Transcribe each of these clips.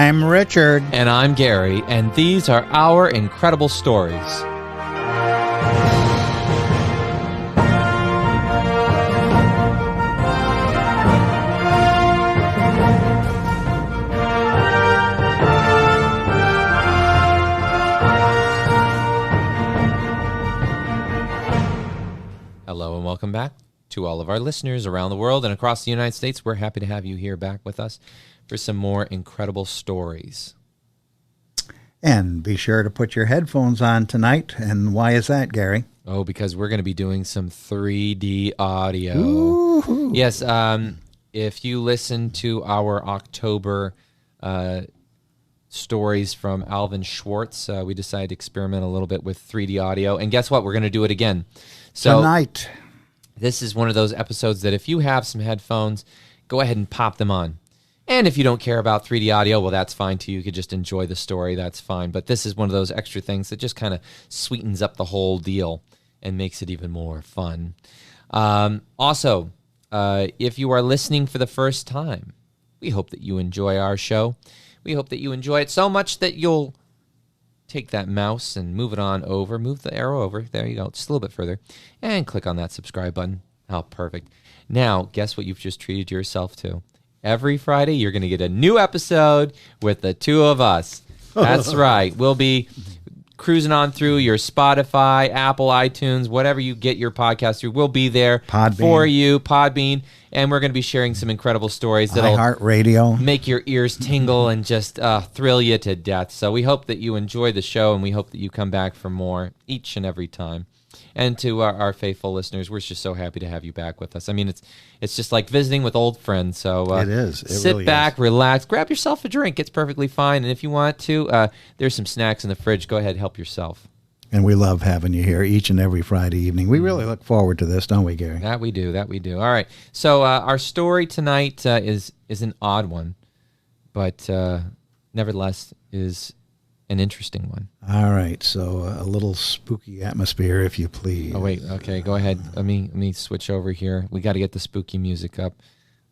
I'm Richard. And I'm Gary, and these are our incredible stories. Hello and welcome back to all of our listeners around the world and across the United States. We're happy to have you here back with us for some more incredible stories. And be sure to put your headphones on tonight. And why is that, Gary? Oh, because we're going to be doing some 3D audio. Ooh. Yes, if you listen to our October stories from Alvin Schwartz, we decided to experiment a little bit with 3D audio. And guess what? We're going to do it again. So tonight. This is one of those episodes that if you have some headphones, go ahead and pop them on. And if you don't care about 3D audio, well, that's fine too. You could just enjoy the story. That's fine. But this is one of those extra things that just kind of sweetens up the whole deal and makes it even more fun. Also, if you are listening for the first time, we hope that you enjoy our show. We hope that you enjoy it so much that you'll take that mouse and move it on over. Move the arrow over. There you go. Just a little bit further. And click on that subscribe button. Oh, perfect. Now, guess what you've just treated yourself to? Every Friday, you're going to get a new episode with the two of us. That's right. We'll be cruising on through your Spotify, Apple, iTunes, whatever you get your podcast through. We'll be there for you, Podbean, and we're going to be sharing some incredible stories that'll iHeartRadio, make your ears tingle and just thrill you to death. So we hope that you enjoy the show, and we hope that you come back for more each and every time. And to our faithful listeners, we're just so happy to have you back with us. I mean, it's just like visiting with old friends. So it is. Sit really back, relax, grab yourself a drink. It's perfectly fine. And if you want to, there's some snacks in the fridge. Go ahead, help yourself. And we love having you here each and every Friday evening. We really look forward to this, don't we, Gary? That we do. All right. So our story tonight is an odd one, but nevertheless is an interesting one. All right, so a little spooky atmosphere, if you please. Oh, wait, okay, go ahead. Let me switch over here. We got to get the spooky music up.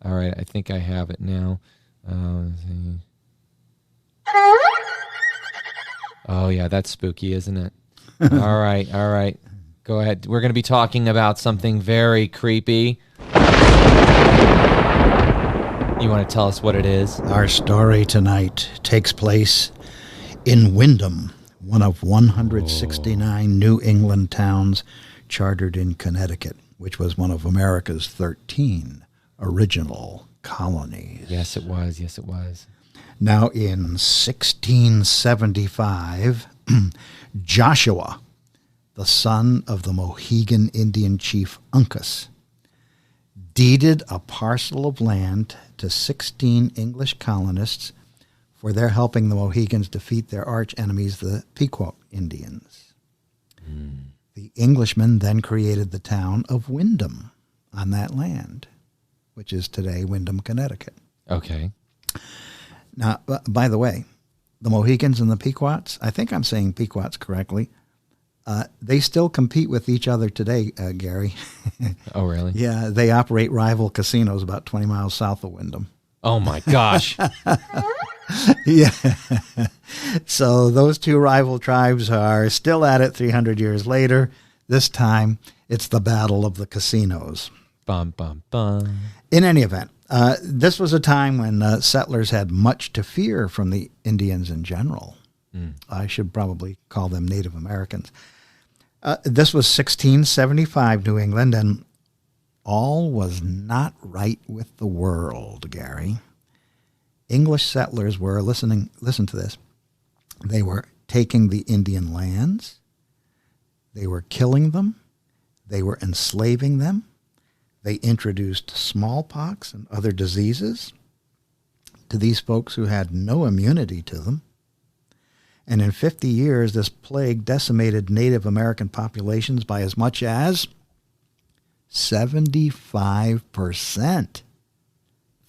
All right, I think I have it now. Oh, yeah, that's spooky, isn't it? All right. Go ahead. We're going to be talking about something very creepy. You want to tell us what it is? Our story tonight takes place in Windham, one of 169 New England towns chartered in Connecticut, which was one of America's 13 original colonies. Yes, it was. Now, in 1675, Joshua, the son of the Mohegan Indian chief Uncas, deeded a parcel of land to 16 English colonists for their helping the Mohegans defeat their arch enemies, the Pequot Indians. The Englishmen then created the town of Windham on that land, which is today Windham, Connecticut. Okay. Now, by the way, the Mohegans and the Pequots, I think I'm saying Pequots correctly, they still compete with each other today, Gary. Oh, really? Yeah, they operate rival casinos about 20 miles south of Windham. Oh, my gosh. Yeah. So those two rival tribes are still at it 300 years later. This time, it's the battle of the casinos. Bum, bum, bum. In any event, this was a time when settlers had much to fear from the Indians in general. I should probably call them Native Americans. This was 1675 New England, and all was not right with the world, Gary. English settlers were, listen to this, they were taking the Indian lands, they were killing them, they were enslaving them, they introduced smallpox and other diseases to these folks who had no immunity to them. And in 50 years, this plague decimated Native American populations by as much as 75%.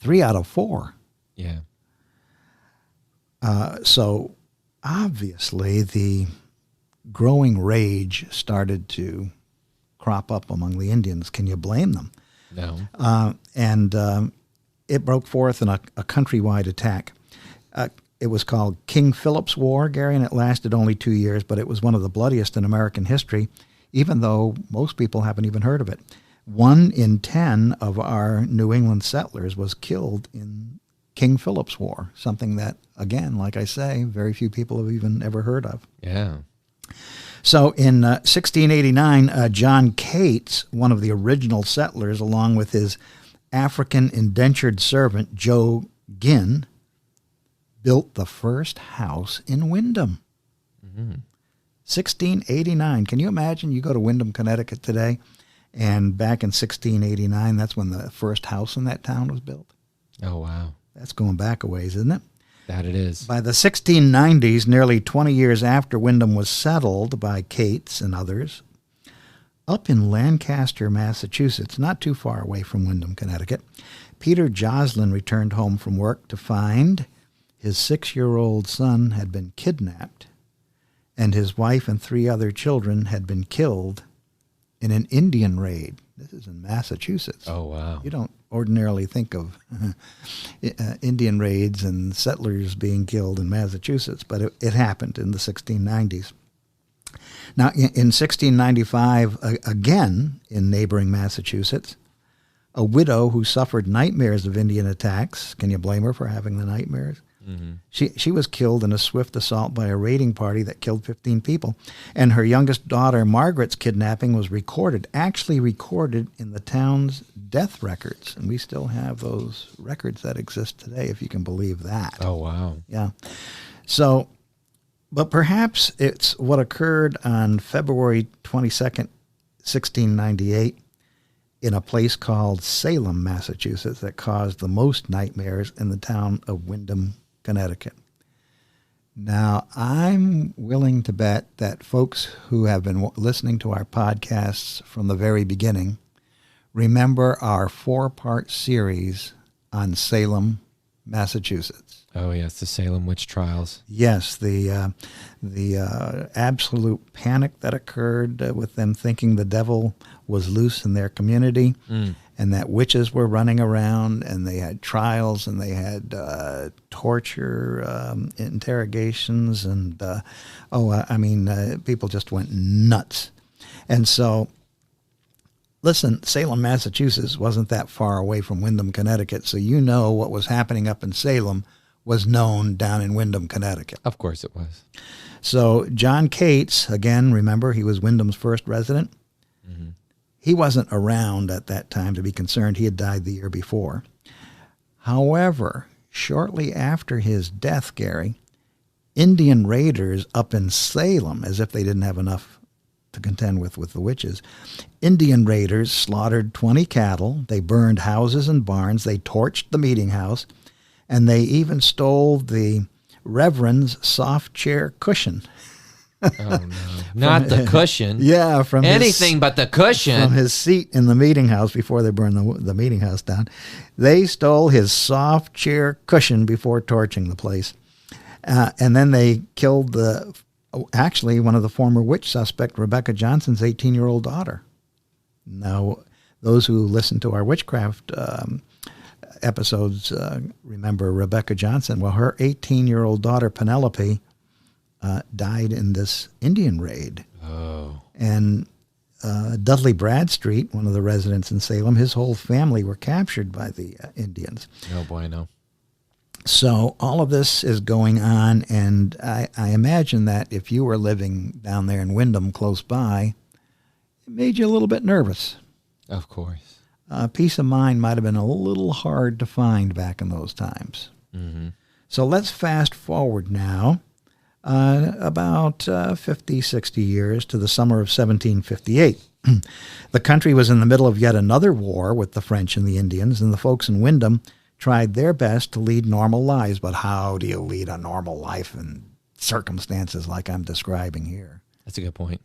3 out of 4. Yeah. So obviously the growing rage started to crop up among the Indians. Can you blame them? No. And it broke forth in a countrywide attack. It was called King Philip's War, Gary, and it lasted only 2 years, but it was one of the bloodiest in American history, even though most people haven't even heard of it. 1 in 10 of our New England settlers was killed in King Philip's War, something that, again, like I say, very few people have even ever heard of. Yeah. So in 1689, John Cates, one of the original settlers, along with his African indentured servant, Joe Ginn, built the first house in Windham. 1689. Can you imagine? You go to Windham, Connecticut today, and back in 1689, that's when the first house in that town was built. Oh, wow. That's going back a ways, isn't it? That it is. By the 1690s, nearly 20 years after Windham was settled by Cates and others, up in Lancaster, Massachusetts, not too far away from Windham, Connecticut, Peter Joslin returned home from work to find his 6-year-old son had been kidnapped and his wife and 3 other children had been killed in an Indian raid. This is in Massachusetts. Oh, wow. You don't ordinarily think of Indian raids and settlers being killed in Massachusetts, but it happened in the 1690s. Now, in 1695, again in neighboring Massachusetts, a widow who suffered nightmares of Indian attacks, can you blame her for having the nightmares? She was killed in a swift assault by a raiding party that killed 15 people. And her youngest daughter, Margaret's kidnapping, was actually recorded in the town's death records. And we still have those records that exist today, if you can believe that. Oh, wow. Yeah. So, but perhaps it's what occurred on February 22nd, 1698, in a place called Salem, Massachusetts, that caused the most nightmares in the town of Windham, Connecticut. Now, I'm willing to bet that folks who have been listening to our podcasts from the very beginning remember our 4-part series on Salem, Massachusetts. Oh, yes, the Salem witch trials. Yes, the absolute panic that occurred with them thinking the devil was loose in their community, and that witches were running around, and they had trials, and they had torture, interrogations, and people just went nuts. And so, listen, Salem, Massachusetts wasn't that far away from Windham, Connecticut, so you know what was happening up in Salem was known down in Windham, Connecticut. Of course it was. So John Cates, again, remember, he was Windham's first resident. He wasn't around at that time to be concerned. He had died the year before. However, shortly after his death, Gary, Indian raiders up in Salem, as if they didn't have enough to contend with the witches, Indian raiders slaughtered 20 cattle. They burned houses and barns. They torched the meeting house. And they even stole the Reverend's soft chair cushion. Oh, no. Not the cushion. Yeah, from anything but the cushion. From his seat in the meeting house before they burned the meeting house down. They stole his soft chair cushion before torching the place. And then they killed one of the former witch suspect, Rebecca Johnson's 18-year-old daughter. Now, those who listen to our witchcraft episodes remember Rebecca Johnson. Well, her 18-year-old daughter, Penelope, died in this Indian raid. Oh. And Dudley Bradstreet, one of the residents in Salem, his whole family were captured by the Indians. Oh, boy, no. So all of this is going on, and I imagine that if you were living down there in Windham close by, it made you a little bit nervous. Of course. Peace of mind might have been a little hard to find back in those times. So let's fast forward now about 50, 60 years to the summer of 1758. The country was in the middle of yet another war with the French and the Indians, and the folks in Windham tried their best to lead normal lives. But how do you lead a normal life in circumstances like I'm describing here? That's a good point.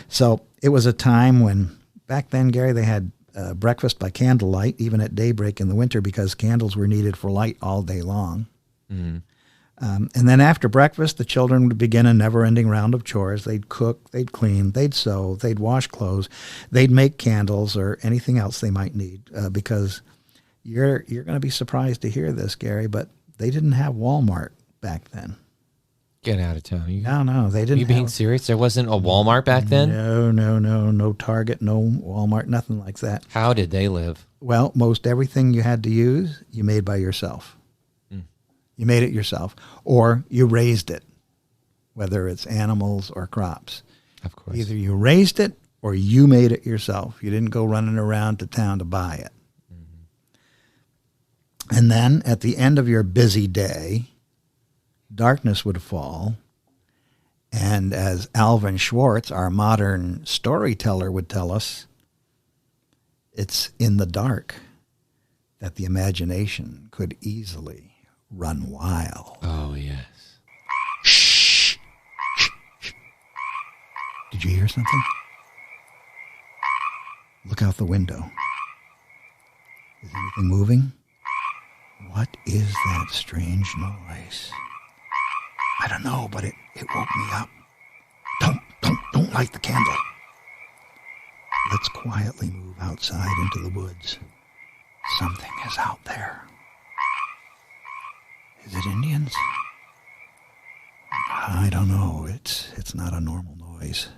So it was a time when, back then, Gary, they had breakfast by candlelight, even at daybreak in the winter, because candles were needed for light all day long. And then after breakfast, the children would begin a never-ending round of chores. They'd cook, they'd clean, they'd sew, they'd wash clothes, they'd make candles or anything else they might need, because you're going to be surprised to hear this, Gary, but they didn't have Walmart back then. Get out of town. No, they didn't. Are you being serious? There wasn't a Walmart back then? No Target, no Walmart, nothing like that. How did they live? Well, most everything you had to use, you made by yourself. You made it yourself, or you raised it, whether it's animals or crops. Of course. Either you raised it or you made it yourself. You didn't go running around to town to buy it. And then at the end of your busy day, darkness would fall. And as Alvin Schwartz, our modern storyteller, would tell us, it's in the dark that the imagination could easily run wild. Oh, yes. Shh. Did you hear something? Look out the window. Is anything moving? What is that strange noise? I don't know, but it woke me up. Don't light the candle. Let's quietly move outside into the woods. Something is out there. Is it Indians? I don't know. It's not a normal noise.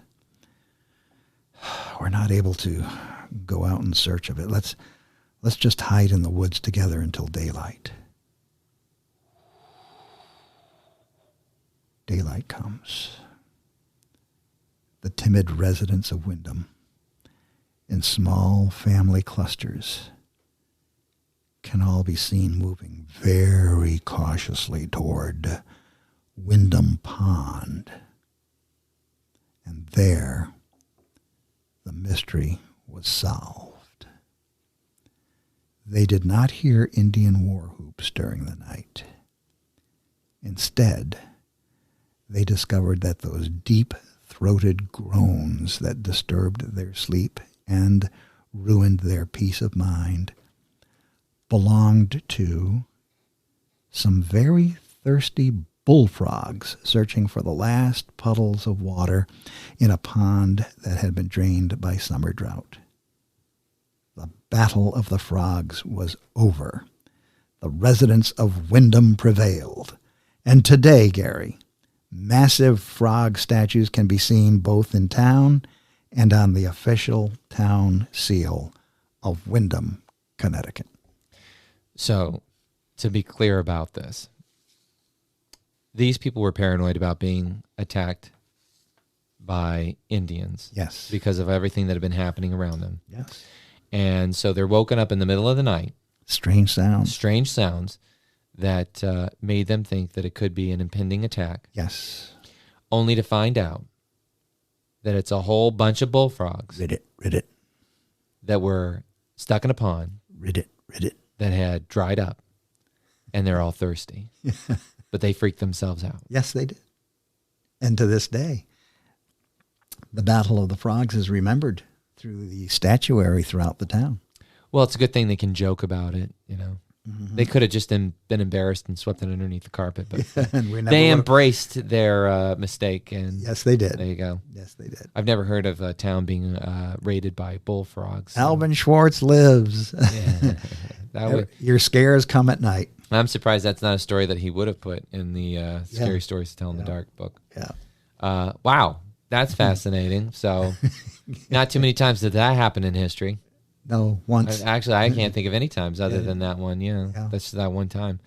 We're not able to go out in search of it. Let's just hide in the woods together until daylight. Daylight comes. The timid residents of Windham, in small family clusters, can all be seen moving very cautiously toward Windham Pond. And there, the mystery was solved. They did not hear Indian war whoops during the night. Instead, they discovered that those deep-throated groans that disturbed their sleep and ruined their peace of mind belonged to some very thirsty bullfrogs searching for the last puddles of water in a pond that had been drained by summer drought. The battle of the frogs was over. The residents of Windham prevailed. And today, Gary, massive frog statues can be seen both in town and on the official town seal of Windham, Connecticut. So, to be clear about this, these people were paranoid about being attacked by Indians. Yes. Because of everything that had been happening around them. Yes. And so they're woken up in the middle of the night. Strange sounds that made them think that it could be an impending attack. Yes. Only to find out that it's a whole bunch of bullfrogs. Rid it. That were stuck in a pond. Rid it. That had dried up. And they're all thirsty. But they freaked themselves out. Yes, they did. And to this day, the Battle of the Frogs is remembered through the statuary throughout the town. Well, it's a good thing they can joke about it, you know. Mm-hmm. They could have just been embarrassed and swept it underneath the carpet, but they embraced their mistake. And yes, they did. There you go. Yes, they did. I've never heard of a town being raided by bullfrogs. So. Alvin Schwartz lives. Yeah, your scares come at night. I'm surprised that's not a story that he would have put in the Scary Stories to Tell in the Dark book. Yeah. Wow, that's fascinating. So, not too many times did that happen in history. No, once. Actually, I can't think of any times other than that one. Yeah, that's that one time.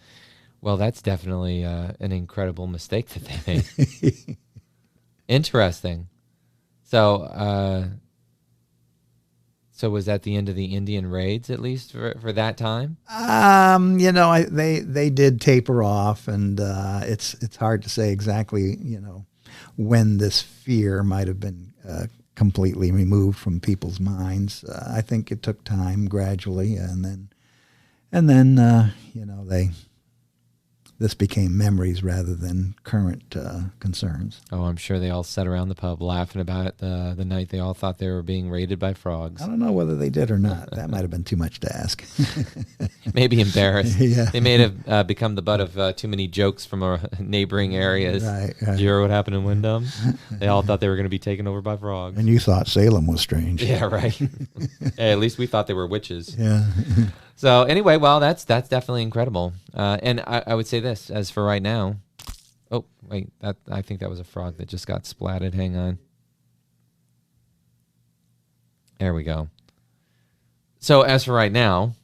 Well, that's definitely an incredible mistake that they made. Interesting. So, so was that the end of the Indian raids, at least for that time? You know, they did taper off, and it's hard to say exactly, you know, when this fear might have been completely removed from people's minds. I think it took time gradually, and then you know, this became memories rather than current concerns. Oh, I'm sure they all sat around the pub laughing about it the night they all thought they were being raided by frogs. I don't know whether they did or not. That might have been too much to ask. Maybe embarrassed. Yeah. They may have become the butt of too many jokes from neighboring areas. Right. Did you hear what happened in Windham? They all thought they were going to be taken over by frogs. And you thought Salem was strange. Yeah, right. Hey, at least we thought they were witches. Yeah. So anyway, well, that's definitely incredible. And I would say this, as for right now, Oh, wait, I think that was a frog that just got splatted. Hang on. There we go. So as for right now,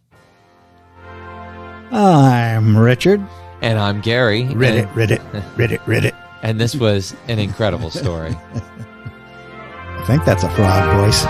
I'm Richard. and I'm Gary. Reddit. And this was an incredible story. I think that's a frog voice.